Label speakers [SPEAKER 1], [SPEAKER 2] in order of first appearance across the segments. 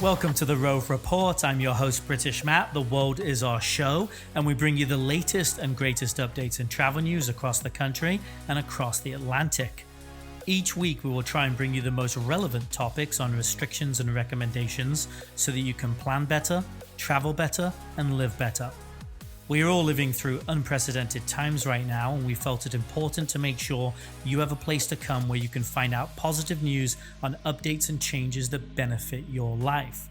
[SPEAKER 1] Welcome to the Rove Report. I'm your host, British Matt. The world is our show, and we bring you the latest and greatest updates in travel news across the country and across the Atlantic. Each week, we will try and bring you the most relevant topics on restrictions and recommendations so that you can plan better, travel better, and live better. We are all living through unprecedented times right now, and we felt it important to make sure you have a place to come where you can find out positive news on updates and changes that benefit your life.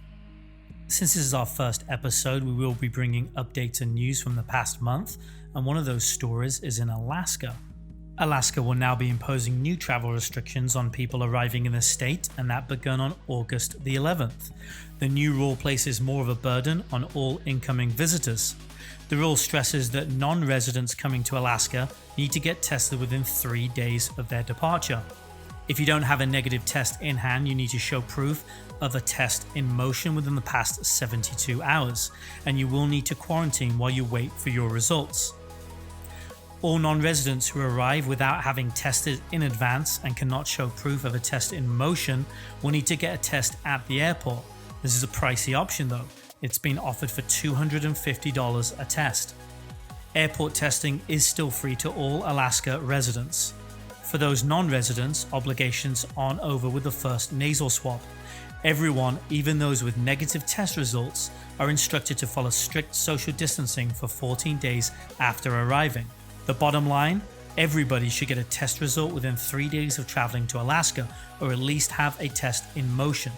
[SPEAKER 1] Since this is our first episode, we will be bringing updates and news from the past month, and one of those stories is in Alaska. Alaska will now be imposing new travel restrictions on people arriving in the state, and that begun on August the 11th. The new rule places more of a burden on all incoming visitors. The rule stresses that non-residents coming to Alaska need to get tested within 3 days of their departure. If you don't have a negative test in hand, you need to show proof of a test in motion within the past 72 hours, and you will need to quarantine while you wait for your results. All non-residents who arrive without having tested in advance and cannot show proof of a test in motion will need to get a test at the airport. This is a pricey option though. It's been offered for $250 a test. Airport testing is still free to all Alaska residents. For those non-residents, obligations aren't over with the first nasal swab. Everyone, even those with negative test results, are instructed to follow strict social distancing for 14 days after arriving. The bottom line, everybody should get a test result within 3 days of traveling to Alaska, or at least have a test in motion.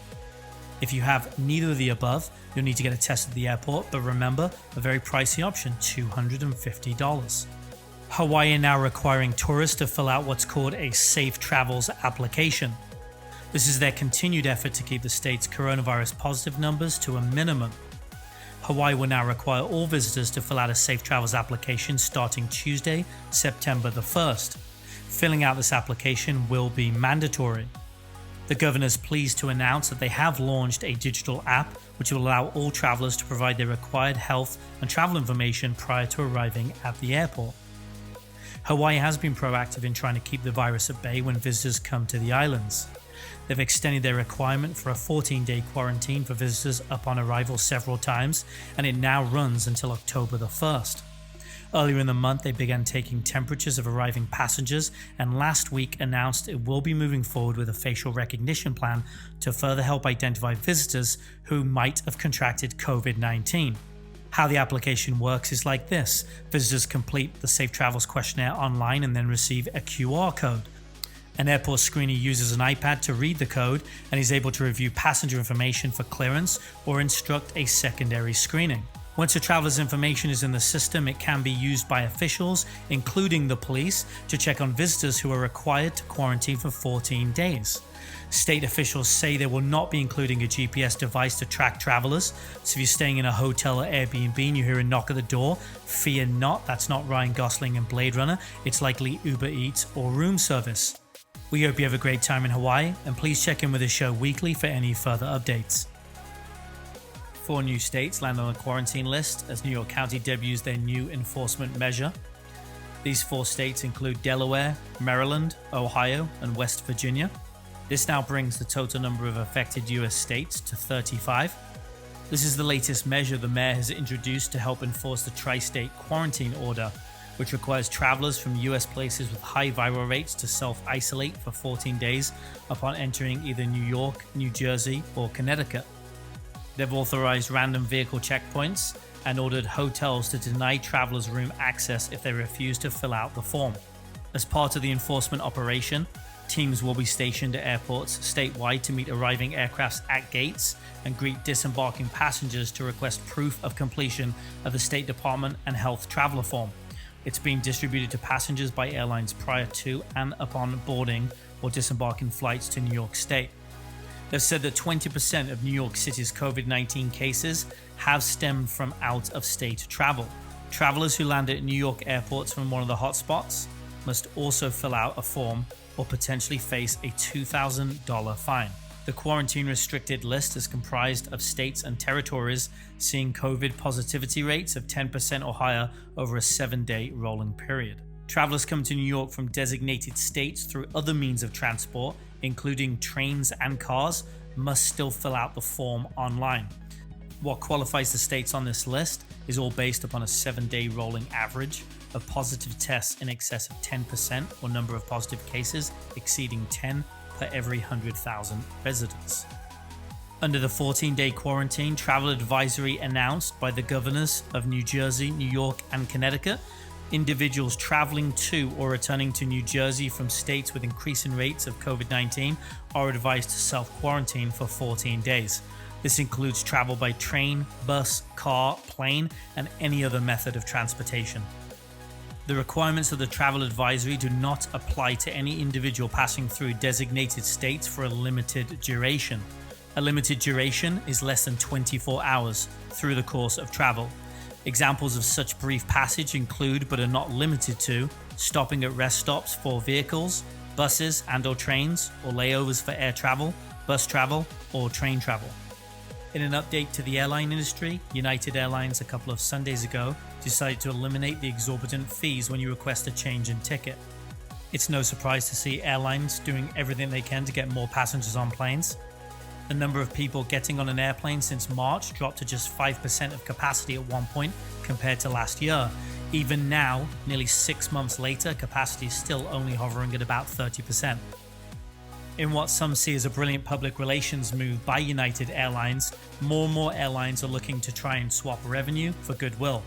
[SPEAKER 1] If you have neither of the above, you'll need to get a test at the airport, but remember, a very pricey option, $250. Hawaii are now requiring tourists to fill out what's called a Safe Travels application. This is their continued effort to keep the state's coronavirus positive numbers to a minimum. Hawaii will now require all visitors to fill out a Safe Travels application starting Tuesday, September the 1st. Filling out this application will be mandatory. The governor is pleased to announce that they have launched a digital app which will allow all travelers to provide their required health and travel information prior to arriving at the airport. Hawaii has been proactive in trying to keep the virus at bay when visitors come to the islands. They've extended their requirement for a 14-day quarantine for visitors upon arrival several times, and it now runs until October the 1st. Earlier in the month, they began taking temperatures of arriving passengers, and last week announced it will be moving forward with a facial recognition plan to further help identify visitors who might have contracted COVID-19. How the application works is like this. Visitors complete the Safe Travels questionnaire online and then receive a QR code. An airport screener uses an iPad to read the code and is able to review passenger information for clearance or instruct a secondary screening. Once a traveler's information is in the system, it can be used by officials, including the police, to check on visitors who are required to quarantine for 14 days. State officials say they will not be including a GPS device to track travelers, so if you're staying in a hotel or Airbnb and you hear a knock at the door, fear not, that's not Ryan Gosling and Blade Runner, it's likely Uber Eats or room service. We hope you have a great time in Hawaii, and please check in with the show weekly for any further updates. 4 new states land on the quarantine list as New York County debuts their new enforcement measure. These 4 states include Delaware, Maryland, Ohio, and West Virginia. This now brings the total number of affected US states to 35. This is the latest measure the mayor has introduced to help enforce the tri-state quarantine order, which requires travelers from US places with high viral rates to self-isolate for 14 days upon entering either New York, New Jersey, or Connecticut. They've authorized random vehicle checkpoints and ordered hotels to deny travelers room access if they refuse to fill out the form. As part of the enforcement operation, teams will be stationed at airports statewide to meet arriving aircrafts at gates and greet disembarking passengers to request proof of completion of the State Department and Health Traveler Form. It's being distributed to passengers by airlines prior to and upon boarding or disembarking flights to New York State. They've said that 20% of New York City's COVID-19 cases have stemmed from out-of-state travel. Travelers who land at New York airports from one of the hotspots must also fill out a form or potentially face a $2,000 fine. The quarantine-restricted list is comprised of states and territories seeing COVID positivity rates of 10% or higher over a 7-day rolling period. Travelers come to New York from designated states through other means of transport, including trains and cars, must still fill out the form online. What qualifies the states on this list is all based upon a 7-day rolling average of positive tests in excess of 10% or number of positive cases exceeding 10 per every 100,000 residents. Under the 14-day quarantine travel advisory announced by the governors of New Jersey, New York, and Connecticut, individuals traveling to or returning to New Jersey from states with increasing rates of COVID-19 are advised to self-quarantine for 14 days. This includes travel by train, bus, car, plane, and any other method of transportation. The requirements of the travel advisory do not apply to any individual passing through designated states for a limited duration. A limited duration is less than 24 hours through the course of travel. Examples of such brief passage include, but are not limited to, stopping at rest stops for vehicles, buses and/or trains, or layovers for air travel, bus travel, or train travel. In an update to the airline industry, United Airlines a couple of Sundays ago decided to eliminate the exorbitant fees when you request a change in ticket. It's no surprise to see airlines doing everything they can to get more passengers on planes. The number of people getting on an airplane since March dropped to just 5% of capacity at one point compared to last year. Even now, nearly 6 months later, capacity is still only hovering at about 30%. In what some see as a brilliant public relations move by United Airlines, more and more airlines are looking to try and swap revenue for goodwill.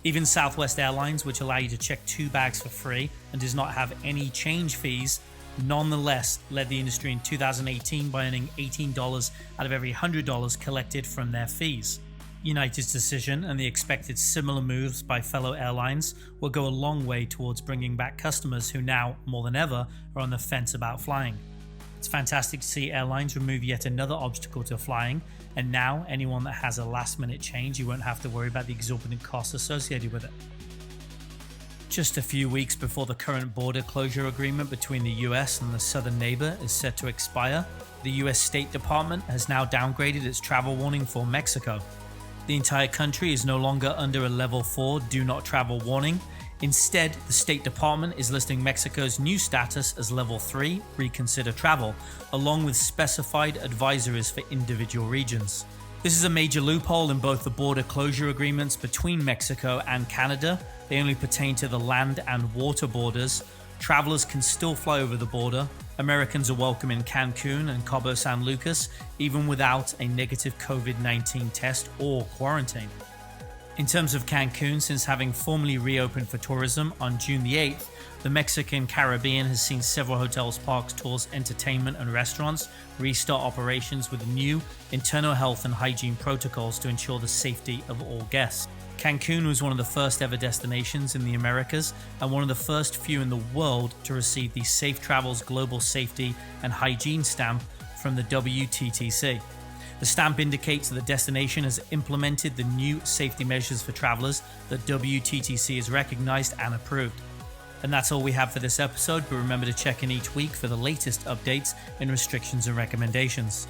[SPEAKER 1] Even Southwest Airlines, which allow you to check 2 bags for free and does not have any change fees, nonetheless led the industry in 2018 by earning $18 out of every $100 collected from their fees. United's decision and the expected similar moves by fellow airlines will go a long way towards bringing back customers who now, more than ever, are on the fence about flying. It's fantastic to see airlines remove yet another obstacle to flying, and now anyone that has a last-minute change, you won't have to worry about the exorbitant costs associated with it. Just a few weeks before the current border closure agreement between the US and the southern neighbor is set to expire, the US State Department has now downgraded its travel warning for Mexico. The entire country is no longer under a level 4 do not travel warning. Instead, the State Department is listing Mexico's new status as level 3 reconsider travel, along with specified advisories for individual regions. This is a major loophole in both the border closure agreements between Mexico and Canada. They only pertain to the land and water borders. Travelers can still fly over the border. Americans are welcome in Cancun and Cabo San Lucas, even without a negative COVID-19 test or quarantine. In terms of Cancun, since having formally reopened for tourism on June the 8th, the Mexican Caribbean has seen several hotels, parks, tours, entertainment, and restaurants restart operations with new internal health and hygiene protocols to ensure the safety of all guests. Cancun was one of the first ever destinations in the Americas and one of the first few in the world to receive the Safe Travels Global Safety and Hygiene stamp from the WTTC. The stamp indicates that the destination has implemented the new safety measures for travelers that WTTC has recognized and approved. And that's all we have for this episode, but remember to check in each week for the latest updates in restrictions and recommendations.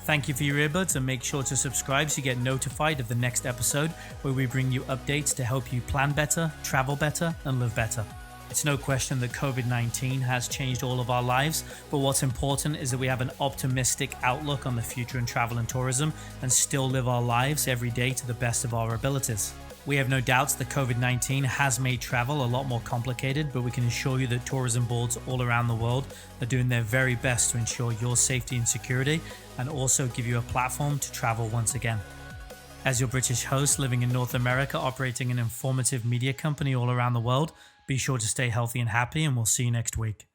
[SPEAKER 1] Thank you for your earbuds, and make sure to subscribe so you get notified of the next episode where we bring you updates to help you plan better, travel better, and live better. It's no question that COVID-19 has changed all of our lives, but what's important is that we have an optimistic outlook on the future in travel and tourism and still live our lives every day to the best of our abilities. We have no doubts that COVID-19 has made travel a lot more complicated, but we can assure you that tourism boards all around the world are doing their very best to ensure your safety and security and also give you a platform to travel once again. As your British host living in North America, operating an informative media company all around the world, be sure to stay healthy and happy, and we'll see you next week.